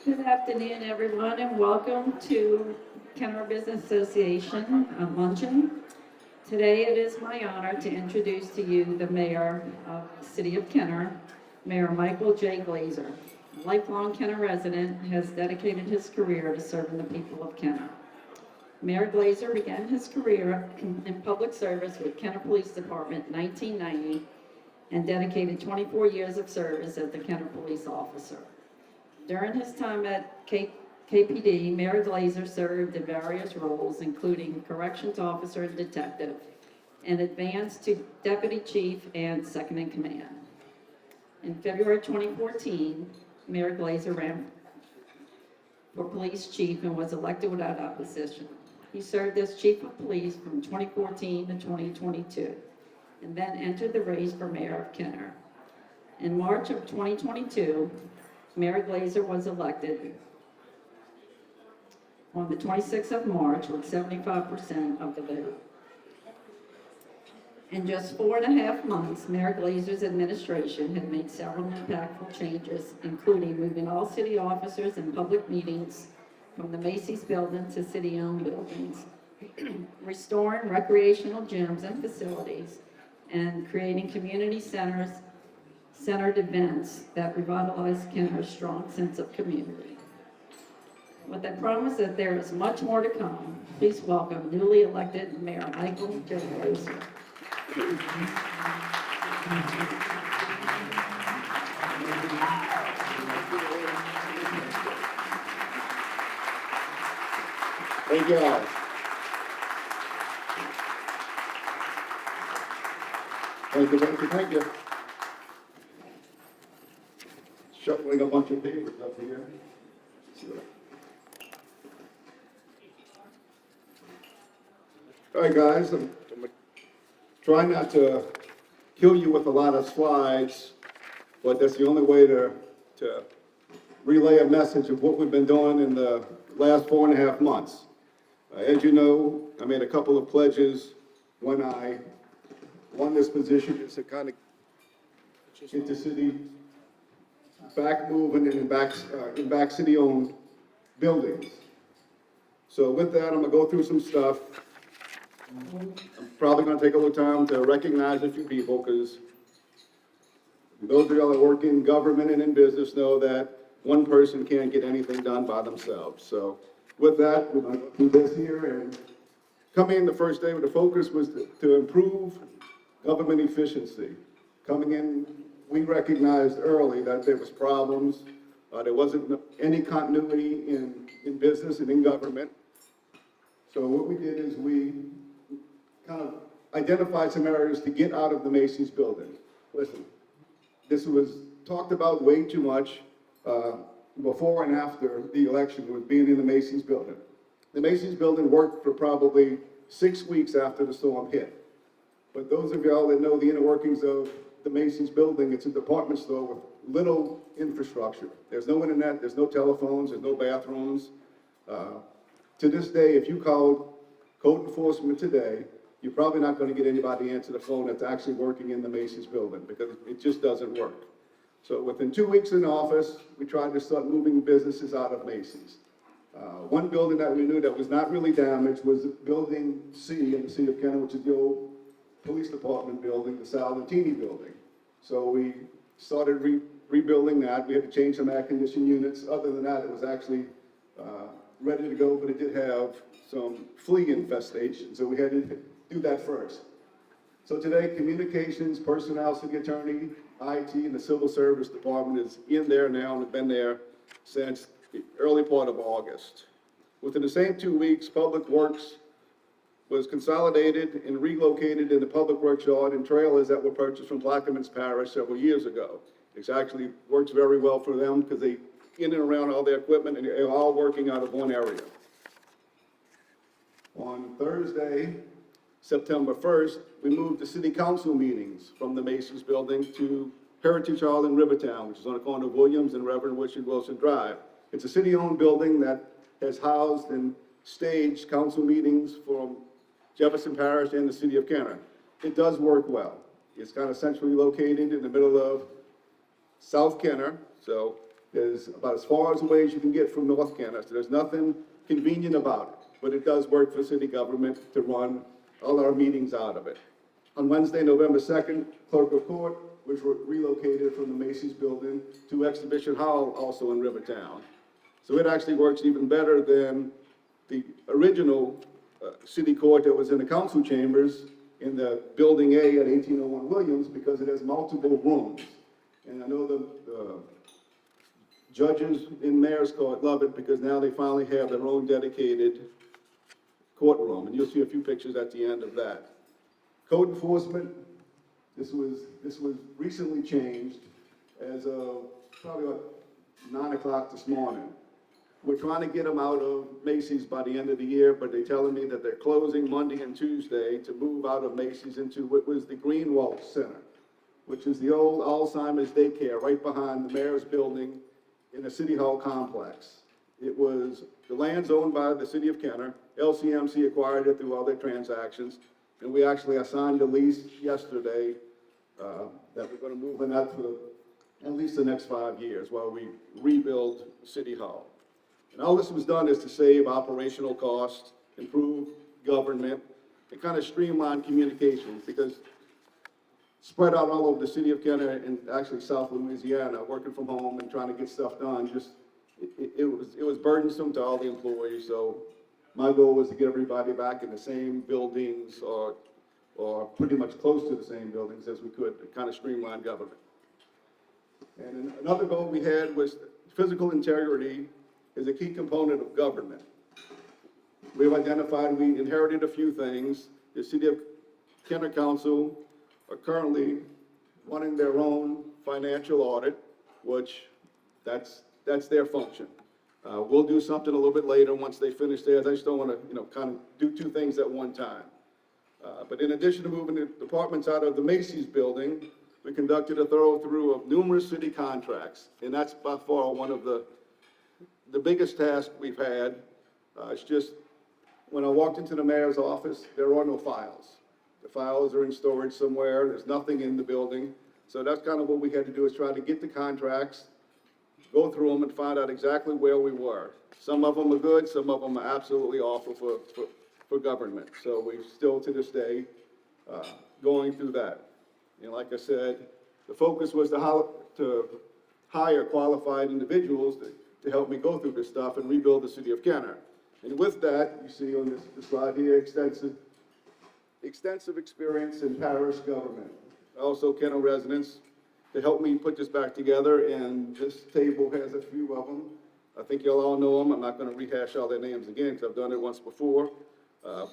Good afternoon, everyone, and welcome to Kenner Business Association luncheon. Today, it is my honor to introduce to you the mayor of the city of Kenner, Mayor Michael J. Glazer. A lifelong Kenner resident, has dedicated his career to serving the people of Kenner. Mayor Glazer began his career in public service with Kenner Police Department in 1990 and dedicated 24 years of service as the Kenner police officer. During his time at KPD, Mayor Glazer served in various roles, including corrections officer and detective, and advanced to deputy chief and second in command. In February 2014, Mayor Glazer ran for police chief and was elected without opposition. He served as chief of police from 2014 to 2022, and then entered the race for mayor of Kenner. In March of 2022, Mayor Glazer was elected on the 26th of March with 75% of the vote. In just 4.5 months, Mayor Glazer's administration had made several impactful changes, including moving all city officers and public meetings from the Macy's building to city-owned buildings, restoring recreational gyms and facilities, and creating community centered events that revitalize Kenner's strong sense of community. With the promise that there is much more to come, please welcome newly elected Mayor Michael J. Glazer. Thank you all. Thank you. Shuffling a bunch of papers up here. All right, guys, I'm trying not to kill you with a lot of slides, but that's the only way to relay a message of what we've been doing in the last 4.5 months. As you know, I made a couple of pledges when I won this position, is to kind of get the city back moving and in back city-owned buildings. So with that, I'm gonna go through some stuff. I'm probably gonna take a little time to recognize a few people, because those of y'all that work in government and in business know that one person can't get anything done by themselves. So with that, we're gonna go through this here, and coming in the first day with the focus was to improve government efficiency. Coming in, we recognized early that there was problems. There wasn't any continuity in business and in government. So what we did is we kind of identified some areas to get out of the Macy's building. Listen, this was talked about way too much before and after the election, with being in the Macy's building. The Macy's building worked for probably 6 weeks after the storm hit. But those of y'all that know the inner workings of the Macy's building, it's a department store with little infrastructure. There's no internet, there's no telephones, there's no bathrooms. To this day, if you called code enforcement today, you're probably not gonna get anybody to answer the phone that's actually working in the Macy's building, because it just doesn't work. So within 2 weeks in office, we tried to start moving businesses out of Macy's. One building that we knew that was not really damaged was Building C in the city of Kenner, which is the old police department building, the Salvatini building. So we started rebuilding that. We had to change some air conditioning units. Other than that, it was actually ready to go, but it did have some flea infestation, so we had to do that first. So today, communications, personnel, city attorney, IT, and the civil service department is in there now and have been there since the early part of August. Within the same 2 weeks, Public Works was consolidated and relocated in the Public Works yard and trailers that were purchased from Plaquemines Parish several years ago. It actually works very well for them, because they in and around all their equipment, and they're all working out of one area. On Thursday, September 1st, we moved the city council meetings from the Macy's building to Heritage Hall in Rivertown, which is on the corner of Williams and Reverend Richard Wilson Drive. It's a city-owned building that has housed and staged council meetings from Jefferson Parish and the city of Kenner. It does work well. It's kind of centrally located in the middle of South Kenner, so is about as far away as you can get from North Canada. So there's nothing convenient about it, but it does work for city government to run all our meetings out of it. On Wednesday, November 2nd, Clerk of Court was relocated from the Macy's building to Exhibition Hall, also in Rivertown. So it actually works even better than the original city court that was in the council chambers in the Building A at 1801 Williams, because it has multiple rooms. And I know the judges in mayor's court love it because now they finally have their own dedicated courtroom, and you'll see a few pictures at the end of that. Code enforcement, this was recently changed as of probably about 9 o'clock this morning. We're trying to get them out of Macy's by the end of the year, but they're telling me that they're closing Monday and Tuesday to move out of Macy's into what was the Greenwald Center, which is the old Alzheimer's daycare right behind the mayor's building in the City Hall complex. The land's owned by the city of Kenner. LCMC acquired it through all their transactions, and we actually assigned a lease yesterday that we're going to move in that for at least the next 5 years while we rebuild City Hall. And all this was done is to save operational costs, improve government, and kind of streamline communications, because spread out all over the city of Kenner and actually South Louisiana, working from home and trying to get stuff done, it was burdensome to all the employees. So my goal was to get everybody back in the same buildings or pretty much close to the same buildings as we could to kind of streamline government. And another goal we had was physical integrity is a key component of government. We've identified, we inherited a few things. The City of Kenner Council are currently running their own financial audit, which that's their function. We'll do something a little bit later once they finish theirs. I just don't want to, kind of do two things at one time. But in addition to moving the departments out of the Macy's building, we conducted a thorough through of numerous city contracts, and that's by far one of the biggest task we've had. It's just, when I walked into the mayor's office, there are no files. The files are in storage somewhere. There's nothing in the building. So that's kind of what we had to do, is try to get the contracts, go through them and find out exactly where we were. Some of them are good, some of them are absolutely awful for government. So we're still to this day going through that. And like I said, the focus was to hire qualified individuals to help me go through this stuff and rebuild the city of Kenner. And with that, you see on this slide here, extensive experience in parish government. Also Kenner residents to help me put this back together, and this table has a few of them. I think y'all all know them. I'm not going to rehash all their names again because I've done it once before. But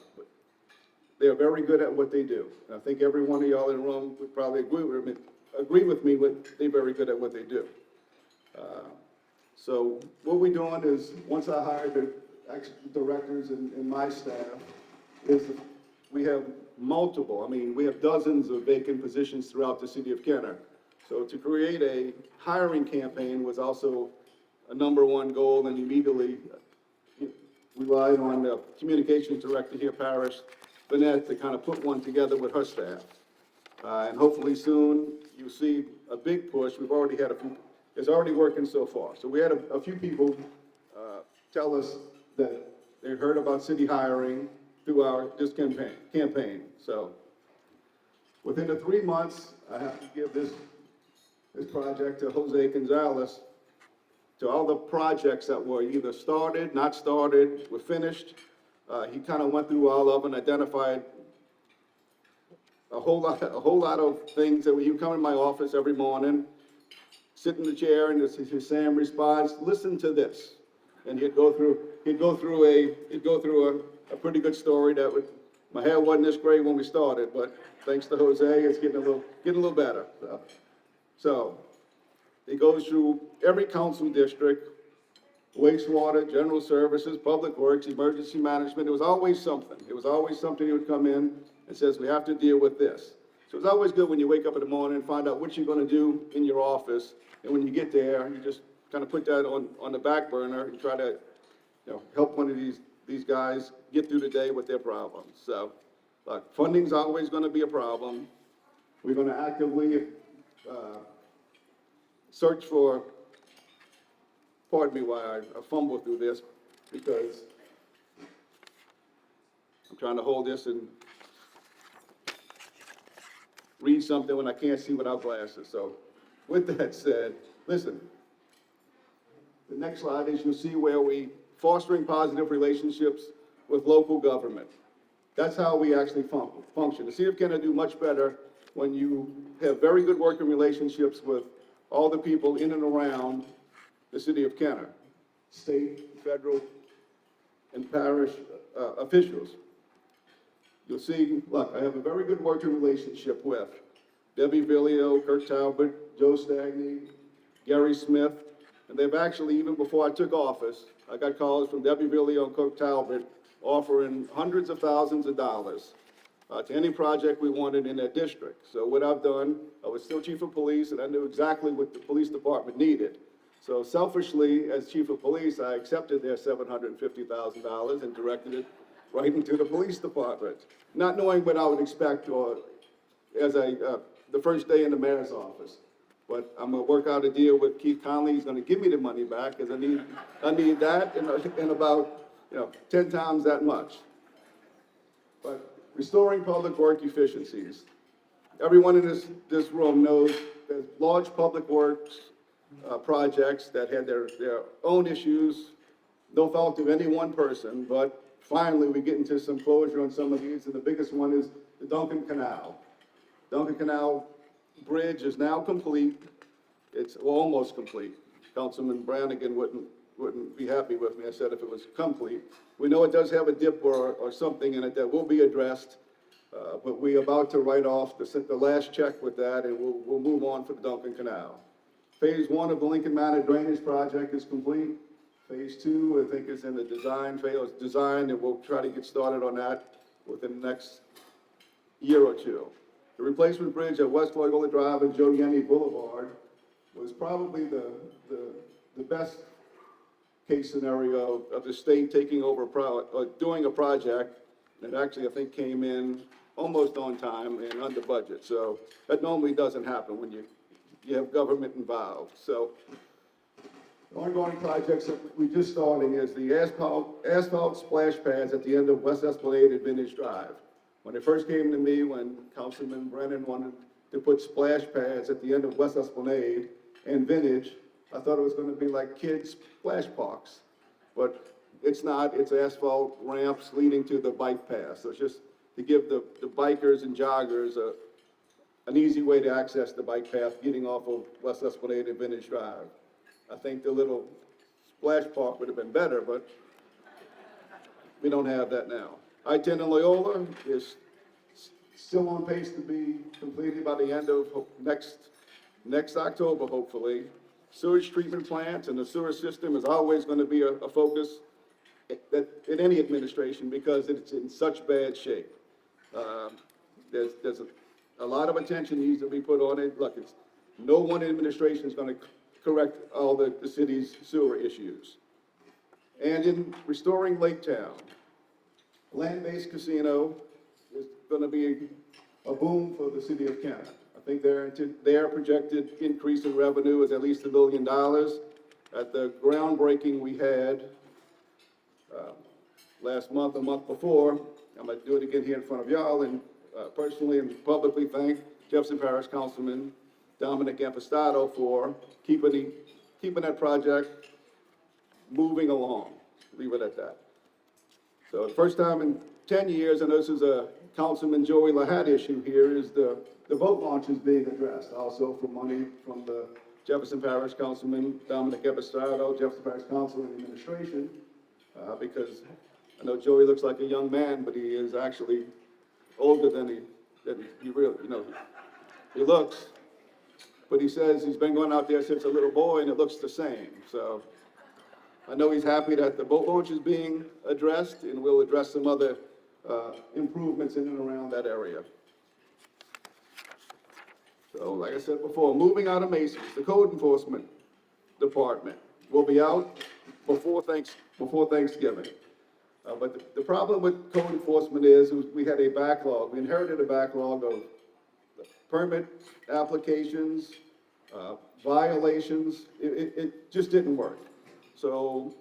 they are very good at what they do. And I think every one of y'all in the room would probably agree with me that they're very good at what they do. So what we're doing is, once I hired the directors and my staff, is we have we have dozens of vacant positions throughout the city of Kenner. So to create a hiring campaign was also a #1 goal, and immediately relied on the communications director here, Paris Burnett, to kind of put one together with her staff. And hopefully soon you'll see a big push. We've already had a few, it's already working so far. So we had a few people tell us that they heard about city hiring through this campaign. So within the 3 months, I have to give this project to Jose Gonzalez, to all the projects that were either started, not started, were finished. He kind of went through all of them, identified a whole lot of things that he would come in my office every morning, sit in the chair, and his same response, listen to this. And he'd go through a pretty good story that my hair wasn't this gray when we started, but thanks to Jose, it's getting a little better. So it goes through every council district, wastewater, general services, public works, emergency management. It was always something. It was always something he would come in and says, we have to deal with this. So it's always good when you wake up in the morning and find out what you're going to do in your office. And when you get there, you just kind of put that on the back burner and try to help one of these guys get through the day with their problems. So funding's always going to be a problem. We're going to actively search for pardon me while I fumble through this, because I'm trying to hold this and read something when I can't see without glasses. So with that said, listen, the next slide is you'll see where we fostering positive relationships with local government. That's how we actually function. The city of Kenner do much better when you have very good working relationships with all the people in and around the city of Kenner, state, federal, and parish officials. You'll see, look, I have a very good working relationship with Debbie Villio, Kirk Talbot, Joe Stagney, Gary Smith, and they've actually, even before I took office, I got calls from Debbie Villio and Kirk Talbot offering hundreds of thousands of dollars to any project we wanted in their district. So what I've done, I was still chief of police, and I knew exactly what the police department needed. So selfishly, as chief of police, I accepted their $750,000 and directed it right into the police department, not knowing what I would expect or the first day in the mayor's office. But I'm gonna work out a deal with Keith Conley. He's gonna give me the money back, because I need that and about 10 times that much. But restoring public work efficiencies. Everyone in this room knows there's large public works projects that had their own issues, no fault of any one person, but finally we get into some closure on some of these, and the biggest one is the Duncan Canal. Duncan Canal Bridge is now complete. It's almost complete. Councilman Brannigan wouldn't be happy with me. I said if it was complete. We know it does have a dip or something in it that will be addressed, but we're about to write off the last check with that, and we'll move on for the Duncan Canal. Phase 1 of the Lincoln Manor Drainage Project is complete. Phase 2, I think, is in the design phase, and we'll try to get started on that within the next year or two. The replacement bridge at West Loyola Drive and Joe Yenny Boulevard was probably the best case scenario of the state taking over doing a project that actually I think came in almost on time and under budget. So that normally doesn't happen when you have government involved. So the ongoing projects that we're just starting is the asphalt splash pads at the end of West Esplanade and Vintage Drive. When it first came to me, when Councilman Brennan wanted to put splash pads at the end of West Esplanade and Vintage, I thought it was going to be like kids' splash parks, but it's not. It's asphalt ramps leading to the bike path. So it's just to give the bikers and joggers an easy way to access the bike path getting off of West Esplanade and Vintage Drive. I think the little splash park would have been better, but we don't have that now. I-10 in Loyola is still on pace to be completed by the end of next October, hopefully. Sewage treatment plants and the sewer system is always going to be a focus in any administration because it's in such bad shape. There's a lot of attention needs to be put on it. Look, no one administration is going to correct all the city's sewer issues. And in restoring Laketown, land-based casino is going to be a boom for the city of Kenner. I think their projected increase in revenue is at least $1 million. At the groundbreaking we had last month, a month before, I'm going to do it again here in front of y'all and personally and publicly thank Jefferson Parish Councilman Dominic Apostato for keeping that project moving along. Leave it at that. So the first time in 10 years, and this is a Councilman Joey Lahat issue here, is the boat launch is being addressed, also for money from the Jefferson Parish Councilman Dominic Apostato, Jefferson Parish Council and Administration, because I know Joey looks like a young man, but he is actually older than he really, he looks. But he says he's been going out there since a little boy, and it looks the same. So I know he's happy that the boat launch is being addressed, and we'll address some other improvements in and around that area. So, like I said before, moving out of Macy's, the code enforcement department will be out before Thanksgiving. But the problem with code enforcement is we had a backlog. We inherited a backlog of permit applications, violations. It just didn't work. So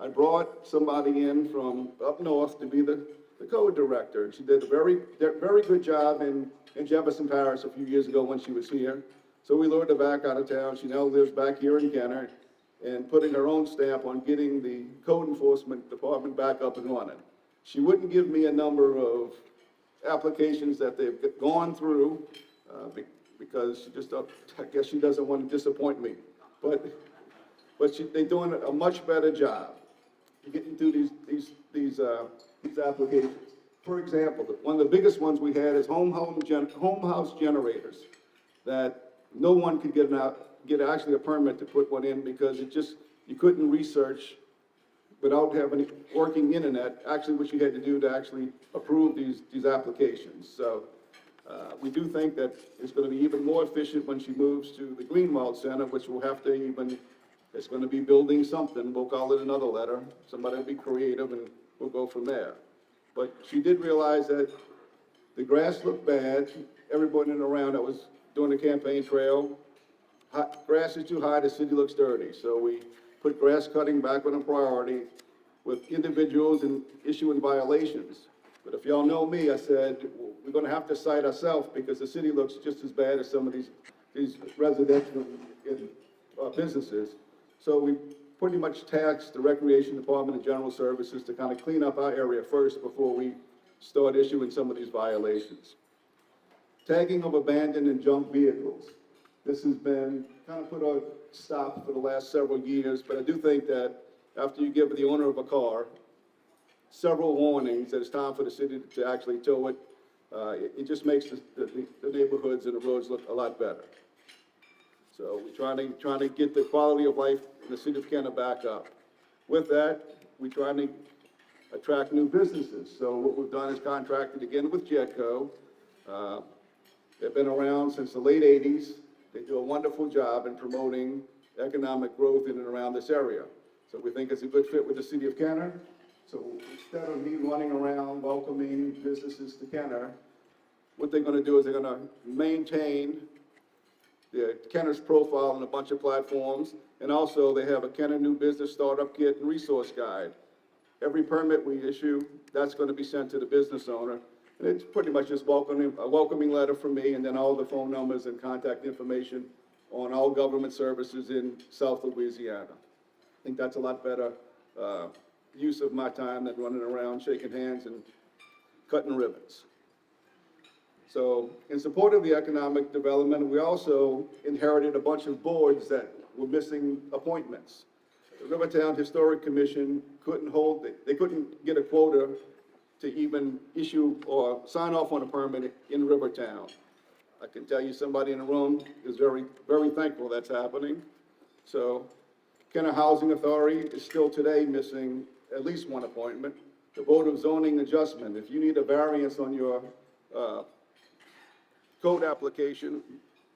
I brought somebody in from up north to be the code director. She did a very good job in Jefferson Parish a few years ago when she was here. So we lured her back out of town. She now lives back here in Kenner and putting her own stamp on getting the code enforcement department back up and running. She wouldn't give me a number of applications that they've gone through because she just, I guess she doesn't want to disappoint me. But they're doing a much better job getting through these applications. For example, one of the biggest ones we had is home house generators that no one could get actually a permit to put one in because you couldn't research without having working internet, actually what you had to do to actually approve these applications. So we do think that it's going to be even more efficient when she moves to the Greenwald Center, which will have to it's going to be building something. We'll call it another letter. Somebody will be creative and we'll go from there. But she did realize that the grass looked bad. Everybody in and around that was doing the campaign trail, grass is too high, the city looks dirty. So we put grass cutting back on a priority with individuals and issuing violations. But if y'all know me, I said, we're going to have to cite ourselves because the city looks just as bad as some of these residential businesses. So we pretty much taxed the Recreation Department and General Services to kind of clean up our area first before we start issuing some of these violations. Tagging of abandoned and junk vehicles. This has been kind of put a stop for the last several years, but I do think that after you give the owner of a car several warnings that it's time for the city to actually tow it, it just makes the neighborhoods and the roads look a lot better. So we're trying to get the quality of life in the city of Kenner back up. With that, we're trying to attract new businesses. So what we've done is contracted again with Jetco. They've been around since the late 80s. They do a wonderful job in promoting economic growth in and around this area. So we think it's a good fit with the city of Kenner. So instead of me running around welcoming businesses to Kenner, what they're going to do is they're going to maintain the Kenner's profile on a bunch of platforms, and also they have a Kenner New Business Startup Kit and Resource Guide. Every permit we issue, that's going to be sent to the business owner, and it's pretty much just a welcoming letter from me, and then all the phone numbers and contact information on all government services in South Louisiana. I think that's a lot better use of my time than running around shaking hands and cutting ribbons. So in support of the economic development, we also inherited a bunch of boards that were missing appointments. The Rivertown Historic Commission they couldn't get a quota to even issue or sign off on a permit in Rivertown. I can tell you somebody in the room is very, very thankful that's happening. So Kenner Housing Authority is still today missing at least one appointment. The Board of Zoning Adjustment, if you need a variance on your code application,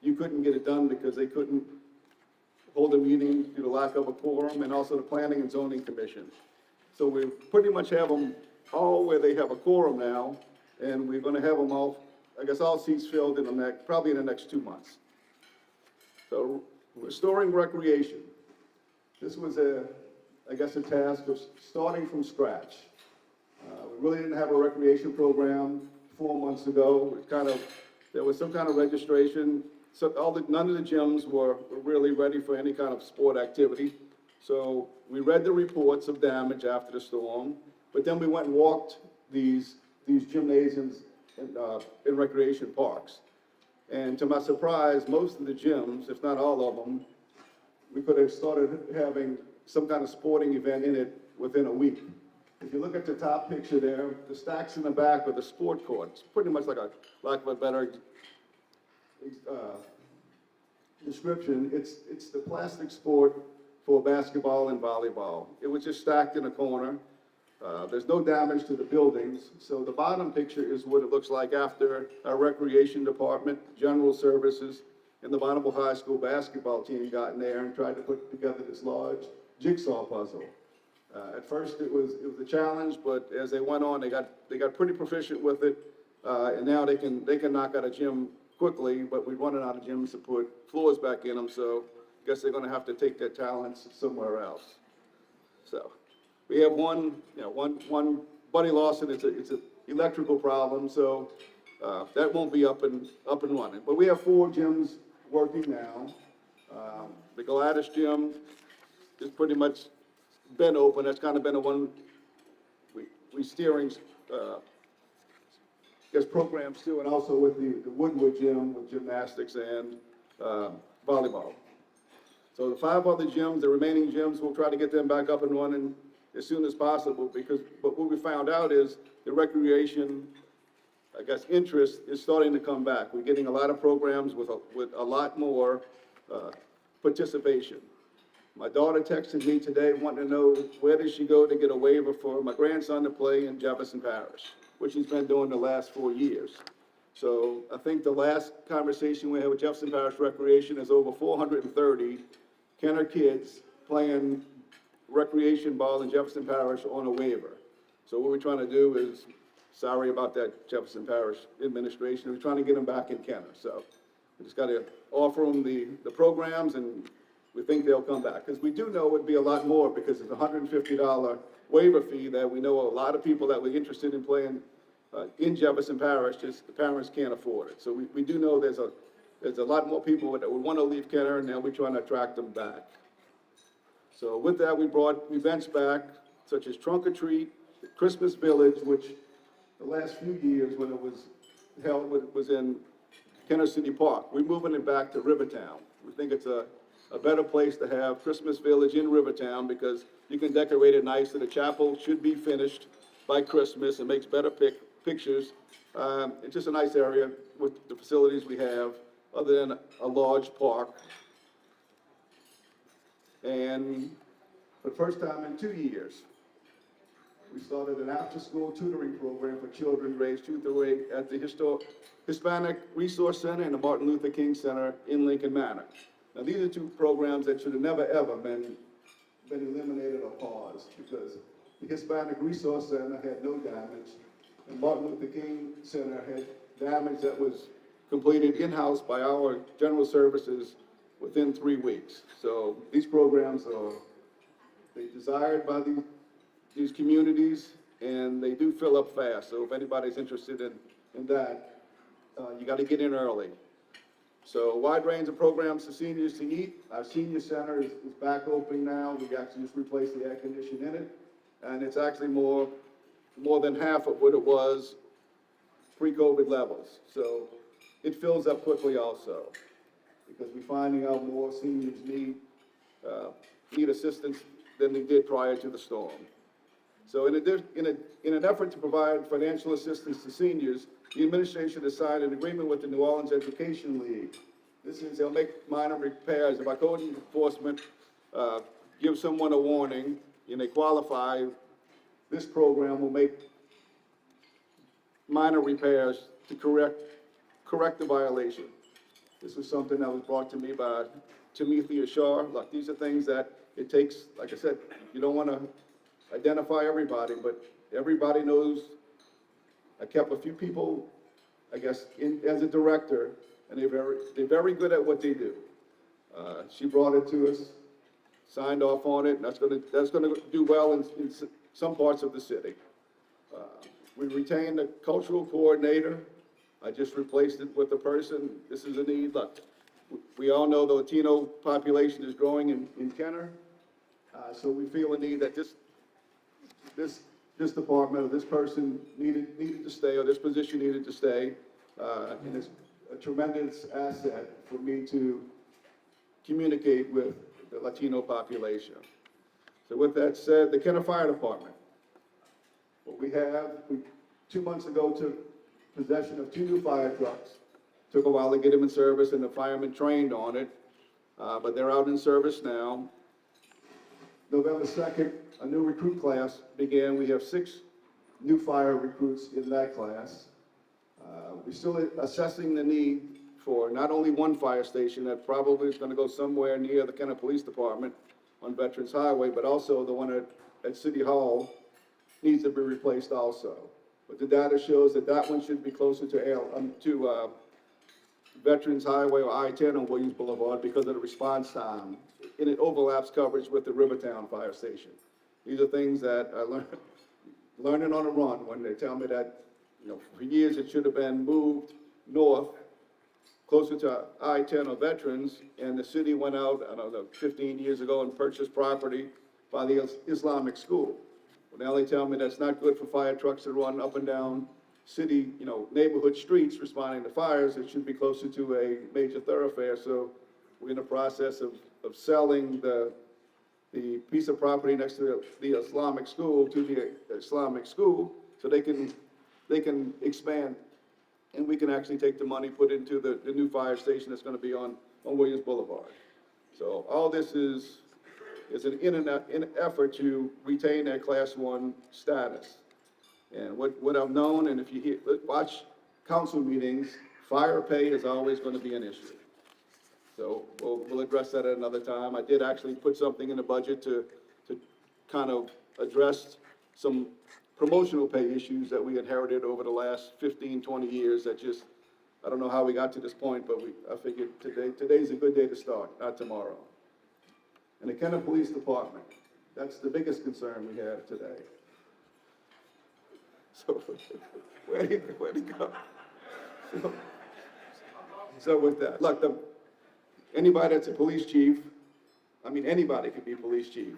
you couldn't get it done because they couldn't hold a meeting due to lack of a quorum, and also the Planning and Zoning Commission. So we pretty much have them all where they have a quorum now, and we're going to have them all, I guess, all seats filled probably in the next 2 months. So restoring recreation. This was a task of starting from scratch. We really didn't have a recreation program 4 months ago. There was some kind of registration. So none of the gyms were really ready for any kind of sport activity. So we read the reports of damage after the storm, but then we went and walked these gymnasiums in recreation parks. And to my surprise, most of the gyms, if not all of them, we could have started having some kind of sporting event in it within a week. If you look at the top picture there, the stacks in the back are the sport courts, pretty much like lack of a better description. It's the plastic sport for basketball and volleyball. It was just stacked in a corner. There's no damage to the buildings. So the bottom picture is what it looks like after our recreation department, general services, and the Bonneville High School basketball team got in there and tried to put together this large jigsaw puzzle. At first it was a challenge, but as they went on, they got pretty proficient with it, and now they can knock out a gym quickly. But we're running out of gyms to put floors back in them, so I guess they're going to have to take their talents somewhere else. So, we have one Buddy Lawson, it's an electrical problem, so, that won't be up and running. But we have 4 gyms working now. The Gladys gym is pretty much been open, that's kind of been the one we steering, there's programs too, and also with the Woodwood gym with gymnastics and, volleyball. So the 5 other gyms, the remaining gyms, we'll try to get them back up and running as soon as possible, because, but what we found out is the recreation, I guess, interest is starting to come back. We're getting a lot of programs with a lot more, participation. My daughter texted me today wanting to know where did she go to get a waiver for my grandson to play in Jefferson Parish, which he's been doing the last 4 years. So I think the last conversation we had with Jefferson Parish Recreation is over 430 Kenner kids playing recreation ball in Jefferson Parish on a waiver. So what we're trying to do is, sorry about that, Jefferson Parish administration, we're trying to get them back in Kenner. So we just got to offer them the programs, and we think they'll come back. Because we do know it would be a lot more, because it's a $150 waiver fee that we know a lot of people that were interested in playing in Jefferson Parish, just the parents can't afford it. So we do know there's a lot more people that would want to leave Kenner, and now we're trying to attract them back. So with that, we brought events back, such as Trunk or Treat, Christmas Village, which the last few years when it was held was in Kenner City Park. We're moving it back to Rivertown. We think it's a better place to have Christmas Village in Rivertown, because you can decorate it nicer. The chapel should be finished by Christmas. It makes better pictures. It's just a nice area with the facilities we have, other than a large park. And for the first time in 2 years, we started an after-school tutoring program for children grades 2 through 8 at the Hispanic Resource Center and the Martin Luther King Center in Lincoln Manor. Now, these are 2 programs that should have never, ever been eliminated or paused, because the Hispanic Resource Center had no damage, and Martin Luther King Center had damage that was completed in-house by our general services within 3 weeks. So these programs are desired by these communities, and they do fill up fast. So if anybody's interested in that, you got to get in early. So a wide range of programs for seniors to eat. Our senior center is back open now. We actually just replaced the air conditioning in it, and it's actually more than half of what it was pre-COVID levels. So it fills up quickly also, because we're finding out more seniors need assistance than they did prior to the storm. So in an effort to provide financial assistance to seniors, the administration has signed an agreement with the New Orleans Education League. This is, they'll make minor repairs. If our code enforcement gives someone a warning and they qualify, this program will make minor repairs to correct the violation. This was something that was brought to me by Timothy Ashar. Look, these are things that it takes, like I said, you don't want to identify everybody, but everybody knows. I kept a few people, I guess, as a director, and they're very good at what they do. She brought it to us, signed off on it, and that's gonna do well in some parts of the city. We retained a cultural coordinator. I just replaced it with a person. This is a need. Look, we all know the Latino population is growing in Kenner, so we feel a need that this department or this person needed to stay, or this position needed to stay, and it's a tremendous asset for me to communicate with the Latino population. So with that said, the Kenner Fire Department. What we 2 months ago took possession of 2 new fire trucks. Took a while to get them in service, and the firemen trained on it, but they're out in service now. November 2nd, a new recruit class began. We have 6 new fire recruits in that class. We're still assessing the need for not only one fire station that probably is going to go somewhere near the Kenner Police Department on Veterans Highway, but also the one at City Hall needs to be replaced also. But the data shows that one should be closer to Veterans Highway or I-10 on Williams Boulevard because of the response time, and it overlaps coverage with the Rivertown Fire Station. These are things that I learned, learning on the run when they tell me that, for years it should have been moved north, closer to I-10 or Veterans, and the city went out, I don't know, 15 years ago and purchased property by the Islamic school. Well, now they tell me that's not good for fire trucks to run up and down city, neighborhood streets responding to fires. It should be closer to a major thoroughfare. So we're in the process of selling the piece of property next to the Islamic school to the Islamic school so they can expand. And we can actually take the money, put into the new fire station that's going to be on Williams Boulevard. So all this is an effort to retain that Class 1 status. And what I've known, and if you watch council meetings, fire pay is always going to be an issue. So we'll address that at another time. I did actually put something in the budget to kind of address some promotional pay issues that we inherited over the last 15, 20 years that just, I don't know how we got to this point, but I figured today's a good day to start, not tomorrow. And the Kenner Police Department, that's the biggest concern we have today. So, where'd he go? So with that, look, anybody that's a police chief, anybody could be a police chief.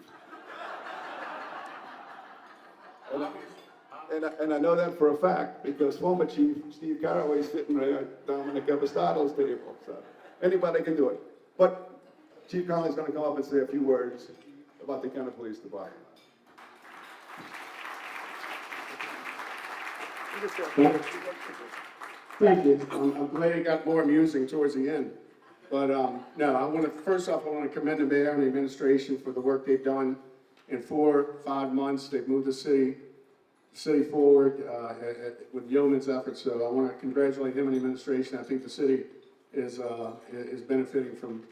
And I know that for a fact because former Chief Steve Caraway's sitting right at Dominic Epistato's table. So anybody can do it. But Chief Conley's going to come up and say a few words about the Kenner Police Department. Thank you. I'm glad it got more amusing towards the end. But no, first off, I want to commend the mayor and the administration for the work they've done. In 4 or 5 months, they've moved the city forward with yeoman's efforts. So I want to congratulate him and the administration. I think the city is benefiting from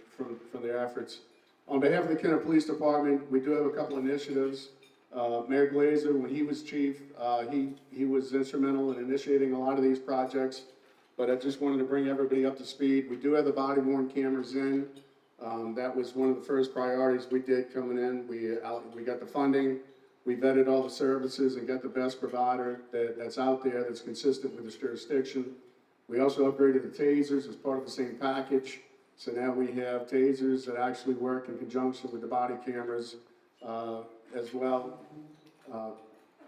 their efforts. On behalf of the Kenner Police Department, we do have a couple initiatives. Mayor Glazer, when he was chief, he was instrumental in initiating a lot of these projects. But I just wanted to bring everybody up to speed. We do have the body-worn cameras in. That was one of the first priorities we did coming in. We got the funding. We vetted all the services and got the best provider that's out there that's consistent with this jurisdiction. We also upgraded the tasers as part of the same package. So now we have tasers that actually work in conjunction with the body cameras as well.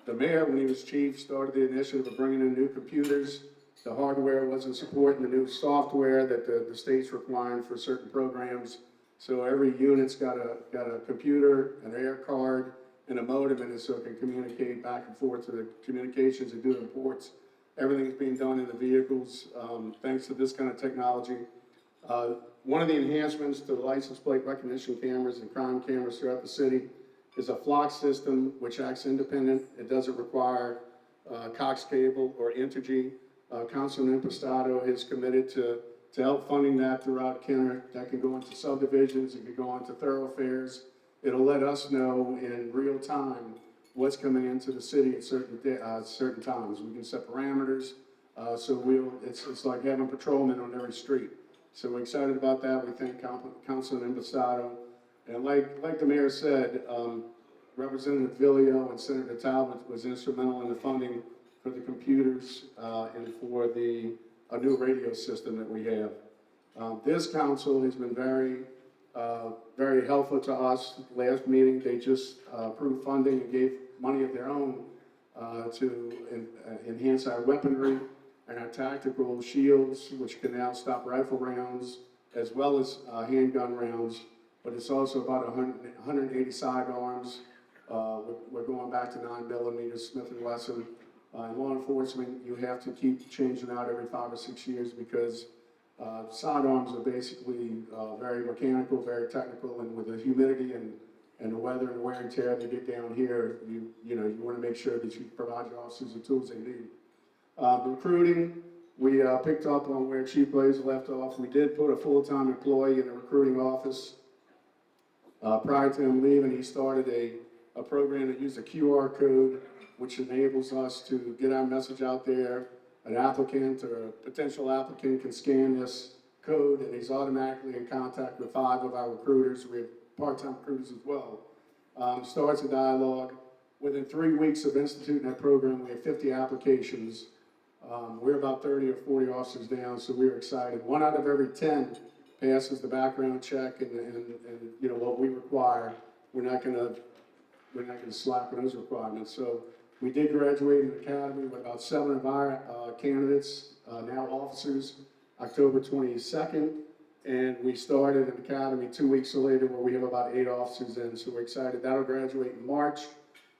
The mayor, when he was chief, started the initiative of bringing in new computers. The hardware wasn't supporting the new software that the state's requiring for certain programs. So every unit's got a computer, an air card, and a modem in it so it can communicate back and forth to the communications and do the reports. Everything's being done in the vehicles thanks to this kind of technology. One of the enhancements to the license plate recognition cameras and crime cameras throughout the city is a flock system which acts independent. It doesn't require coax cable or Entergy. Councilman Impastato is committed to help funding that throughout Kenner. That can go into subdivisions, it can go into thoroughfares. It'll let us know in real time what's coming into the city at certain times. We can set parameters, so it's like having patrolmen on every street. So we're excited about that. We thank Councilman Impastato. And like the mayor said, Representative Villio and Senator Talbot was instrumental in the funding for the computers and for a new radio system that we have. This council has been very helpful to us. Last meeting, they just approved funding and gave money of their own to enhance our weaponry and our tactical shields, which can now stop rifle rounds as well as handgun rounds. But it's also about 180 sidearms. We're going back to 9mm Smith & Wesson. In law enforcement, you have to keep changing out every 5 or 6 years because sidearms are basically very mechanical, very technical, and with the humidity and the weather and the wear and tear they get down here, you want to make sure that you provide your officers the tools they need. Recruiting, we picked up on where Chief Glazer left off. We did put a full-time employee in the recruiting office. Prior to him leaving, he started a program that used a QR code, which enables us to get our message out there. An applicant or a potential applicant can scan this code and he's automatically in contact with 5 of our recruiters. We have part-time recruiters as well. starts a dialogue. Within 3 weeks of instituting that program, we had 50 applications. We're about 30 or 40 officers down, so we're excited. 1 out of every 10 passes the background check and you know, what we require. We're not gonna slack on those requirements. So we did graduate in the academy with about 7 of our candidates, now officers, October 22nd. And we started an academy 2 weeks later where we have about 8 officers in, so we're excited. That'll graduate in March,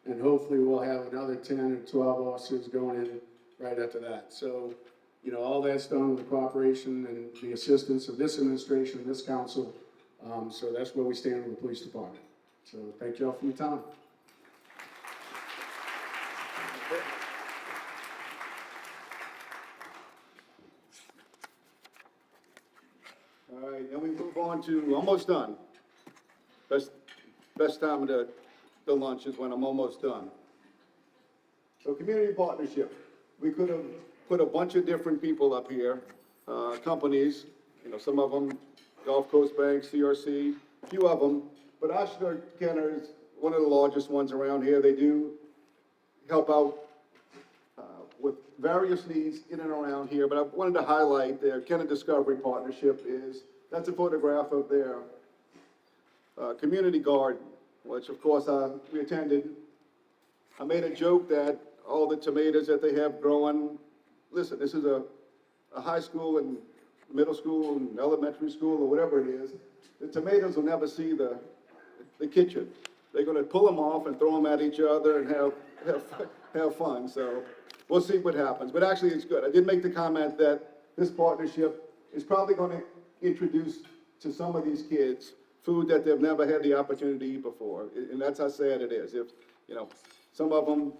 and hopefully we'll have another 10 or 12 officers going in right after that. So, you know, all that's done with the cooperation and the assistance of this administration and this council. So that's where we stand with the police department. So thank you all for your time. All right, then we move on to almost done. Best time of the lunch is when I'm almost done. So community partnership. We could have put a bunch of different people up here, companies, you know, some of them, Gulf Coast Bank, CRC, a few of them, but Oshner Kenner is one of the largest ones around here. They do help out with various needs in and around here, but I wanted to highlight their Kenner Discovery Partnership that's a photograph of their community garden, which of course we attended. I made a joke that all the tomatoes that they have growing, listen, this is a high school and middle school and elementary school or whatever it is. The tomatoes will never see the kitchen. They're gonna pull them off and throw them at each other and have fun, so we'll see what happens. But actually, it's good. I did make the comment that this partnership is probably gonna introduce to some of these kids food that they've never had the opportunity to eat before, and that's how sad it is. If, you know, some of them,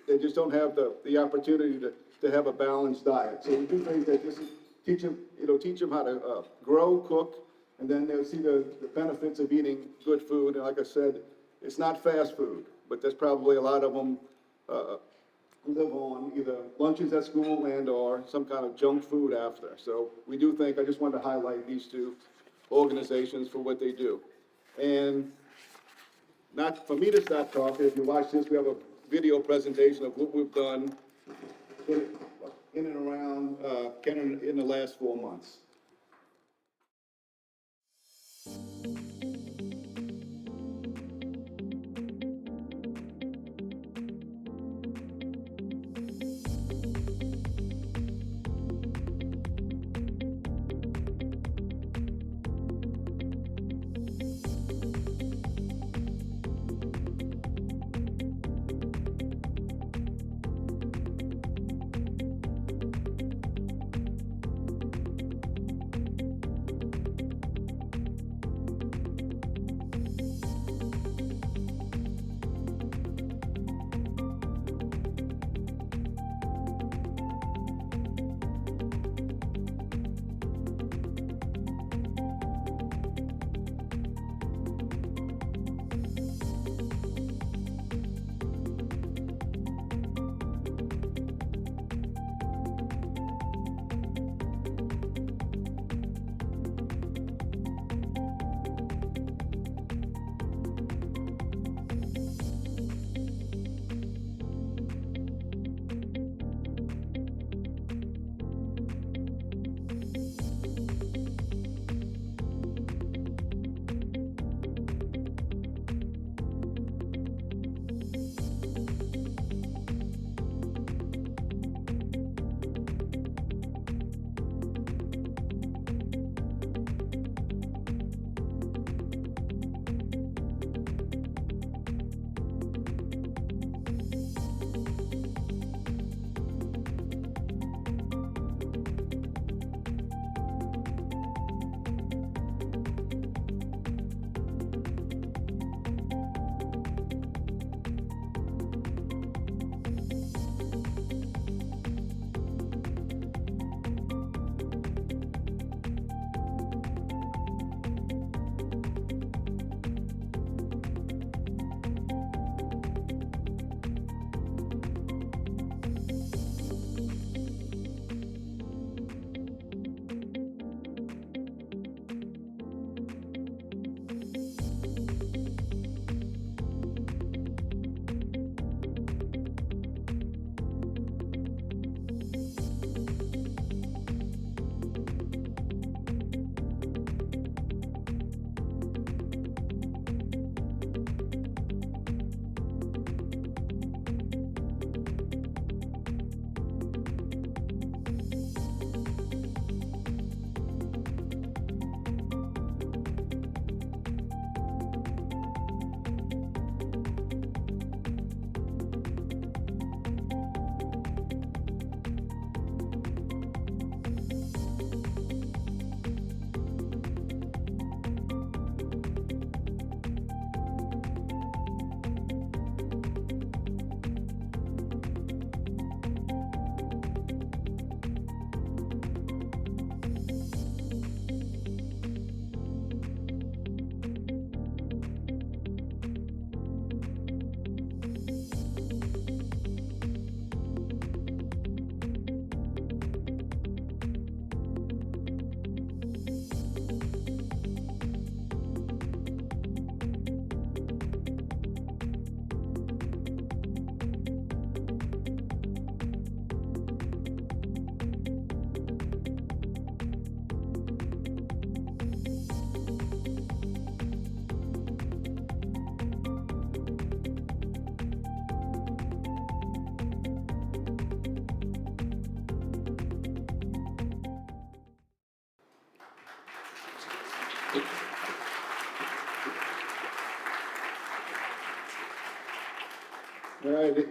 they just don't have the opportunity to have a balanced diet. So we do think that this is, teach them how to grow, cook, and then they'll see the benefits of eating good food. And like I said, it's not fast food, but there's probably a lot of them live on either lunches at school and or some kind of junk food after. So we do think, I just wanted to highlight these two organizations for what they do. And not for me to stop talking, if you watch this, we have a video presentation of what we've done in and around Kenner in the last 4 months.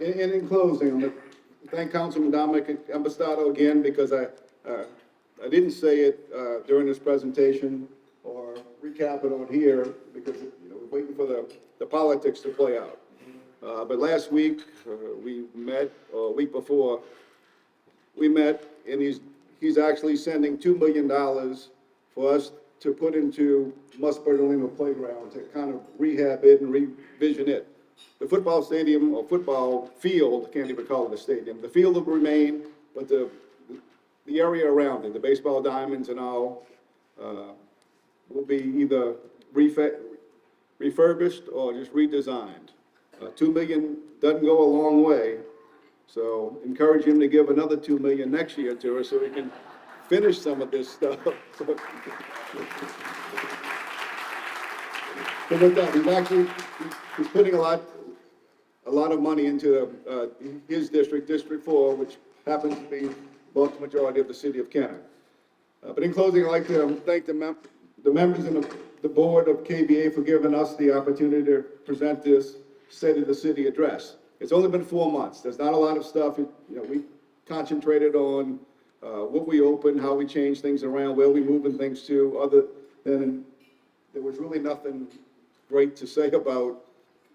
And in closing, I'm gonna thank Councilman Dominic Ambastato again, because I didn't say it during this presentation or recap it on here, because, we're waiting for the politics to play out. But last week, we met, or a week before, we met, and he's actually sending $2 million for us to put into Must Bernalino Playground to kind of rehab it and revision it. The football stadium, or football field, can't even call it a stadium, the field will remain, but the area around it, the baseball diamonds and all, will be either refurbished or just redesigned. 2 million doesn't go a long way, so encourage him to give another 2 million next year to us so we can finish some of this stuff. So with that, he's putting a lot of money into his district, District 4, which happens to be the bulk majority of the city of Kenner. But in closing, I'd like to thank the members and the board of KBA for giving us the opportunity to present this State of the City address. It's only been 4 months. There's not a lot of stuff. We concentrated on what we opened, how we changed things around, where we moving things to, other than there was really nothing great to say about.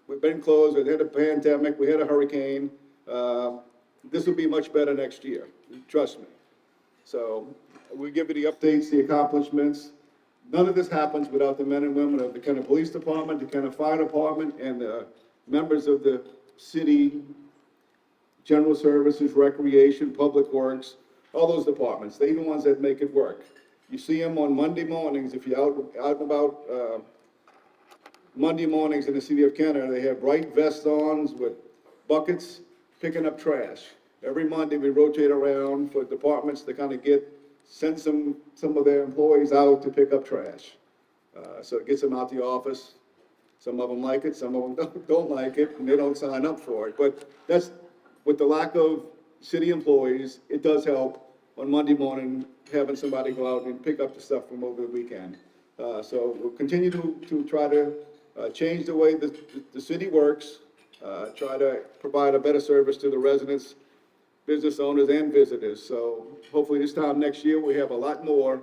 We've been closed, we had a pandemic, we had a hurricane. This will be much better next year, trust me. So we give you the updates, the accomplishments. None of this happens without the men and women of the Kenner Police Department, the Kenner Fire Department, and the members of the city, general services, recreation, public works, all those departments. They're the ones that make it work. You see them on Monday mornings, if you're out and about, Monday mornings in the city of Kenner, they have bright vests on with buckets picking up trash. Every Monday, we rotate around for departments to kind of send some of their employees out to pick up trash. So it gets them out the office. Some of them like it, some of them don't like it, and they don't sign up for it. But that's, with the lack of city employees, it does help on Monday morning, having somebody go out and pick up the stuff from over the weekend. So we'll continue to try to change the way the city works, try to provide a better service to the residents, business owners, and visitors. So hopefully this time next year, we have a lot more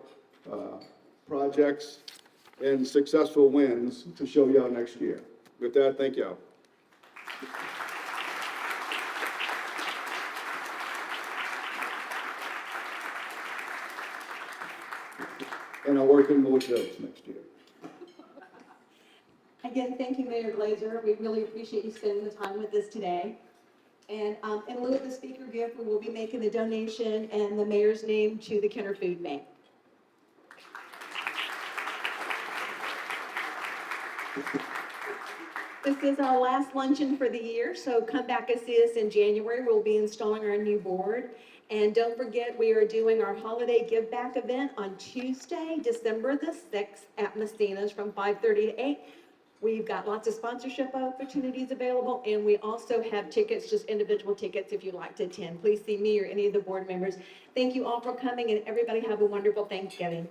projects and successful wins to show y'all next year. With that, thank y'all. And I'm working more jobs next year. Again, thank you, Mayor Glazer. We really appreciate you spending the time with us today. And in lieu of the speaker gift, we will be making the donation in the mayor's name to the Kenner Food Bank. This is our last luncheon for the year, so come back and see us in January. We'll be installing our new board. And don't forget, we are doing our holiday give back event on Tuesday, December the 6th at Messina's from 5:30 to 8. We've got lots of sponsorship opportunities available, and we also have tickets, just individual tickets if you'd like to attend. Please see me or any of the board members. Thank you all for coming, and everybody have a wonderful Thanksgiving.